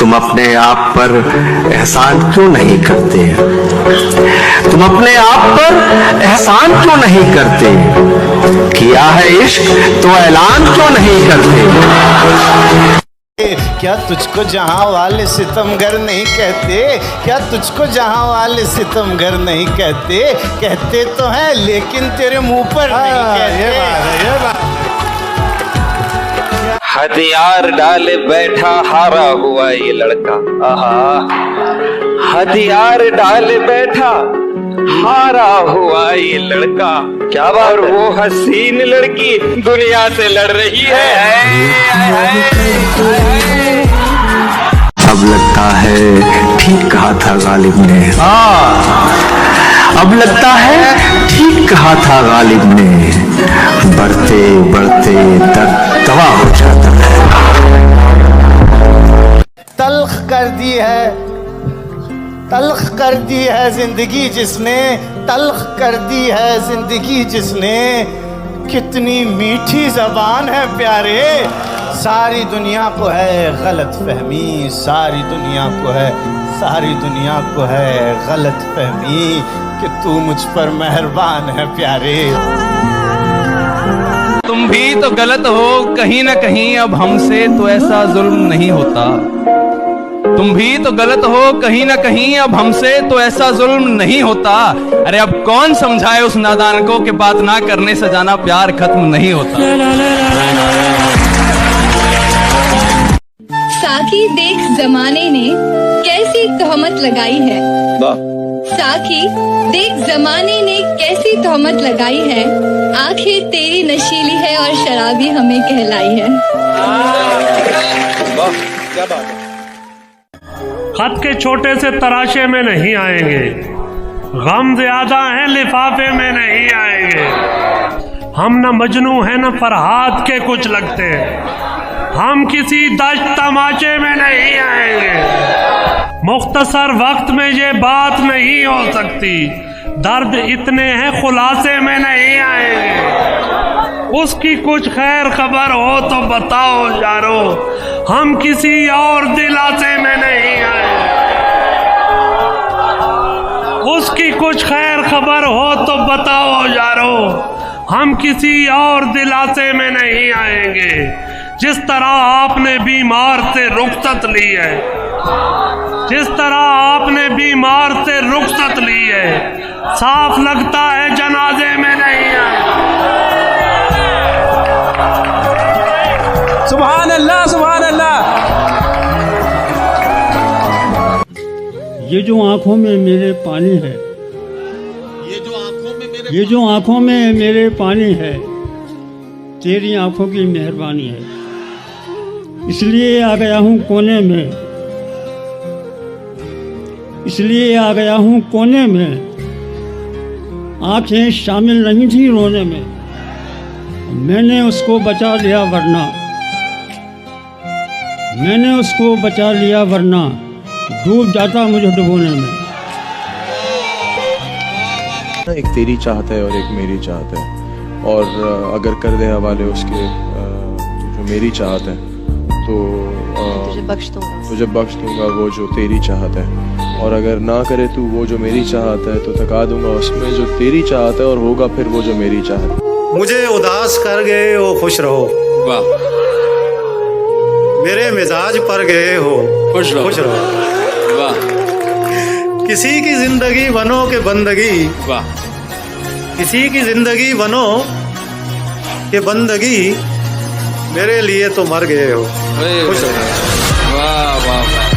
तुम अपने आप पर एहसान क्यों नहीं करते? तुम अपने आप पर एहसान क्यों नहीं करते? किया है इश्क तो ऐलान क्यों नहीं करते? क्या तुझको जहां वाले सितमगर नहीं कहते? क्या तुझको जहां वाले सितमगर नहीं कहते? कहते तो हैं लेकिन तेरे मुंह पर नहीं कहते। ये बात हथियार डाले बैठा हारा हुआ ये लड़का, आहा हथियार डाले बैठा हारा हुआ ये लड़का, क्या बात। और वो हसीन लड़की दुनिया से लड़ रही है। अब लगता है ठीक कहा था गालिब ने, अब लगता है ठीक कहा था गालिब ने, बढ़ते बढ़ते दर्द दवा हो जाता है। तल्ख कर दी है, तल्ख कर दी है जिंदगी जिसने, तल्ख कर दी है जिंदगी जिसने। कितनी मीठी जबान है प्यारे, सारी दुनिया को है गलत फहमी, सारी दुनिया को है, सारी दुनिया को है गलत फहमी कि तू मुझ पर मेहरबान है प्यारे। तुम भी तो गलत हो कहीं ना कहीं, अब हमसे तो ऐसा जुल्म नहीं होता। तुम भी तो गलत हो कहीं ना कहीं, अब हमसे तो ऐसा जुल्म नहीं होता। अरे अब कौन समझाए उस नादान को कि बात ना करने से जाना प्यार खत्म नहीं होता। साकी देख जमाने ने कैसी तोहमत लगाई है, साकी देख जमाने ने कैसी तोहमत लगाई है। आंखें तेरी नशीली है और शराबी हमें कहलाई है। क्या बात है। खत के छोटे से तराशे में नहीं आएंगे, गम ज्यादा है लिफाफे में नहीं आएंगे। हम न मजनू हैं न फरहाद के कुछ लगते हैं, हम किसी दश्त तमाचे में नहीं आएंगे। मुख्तसर वक्त में ये बात नहीं हो सकती, दर्द इतने हैं खुलासे में नहीं आएंगे। उसकी कुछ खैर खबर हो तो बताओ यारो, हम किसी और दिलासे में नहीं आएंगे। उसकी कुछ खैर खबर हो तो बताओ यारो, हम किसी और दिलासे में नहीं आएंगे। जिस तरह आपने बीमार से रुखसत ली है, जिस तरह आपने बीमार से रुखसत ली है, साफ लगता है जनाजे में नहीं आए। सुभान अल्लाह, सुभान अल्लाह। ये जो आंखों में मेरे पानी है, ये जो आंखों में मेरे पानी है, तेरी आंखों की मेहरबानी है। इसलिए आ गया हूँ कोने में, इसलिए आ गया हूँ कोने में। आंखें शामिल नहीं थी रोने में, मैंने उसको बचा लिया वरना, मैंने उसको बचा लिया वरना डूब जाता मुझे डुबोने में। एक तेरी चाहत है और एक मेरी चाहत है, और अगर कर दे हवाले उसके जो मेरी चाहत है तो तुझे बख्श दूंगा वो जो तेरी चाहत है, और अगर ना करे तू वो जो मेरी चाहत है तो थका दूंगा उसमें जो तेरी चाहत है, और होगा फिर वो जो मेरी चाहत है। मुझे उदास कर गए हो खुश रहो, वाह। मेरे मिजाज पर गए हो खुश रहो, वाह। किसी की जिंदगी बनो के बंदगी, वाह। किसी की जिंदगी बनो के बंदगी, मेरे लिए तो मर गए हो खुश रहो, वाह वाह वाह।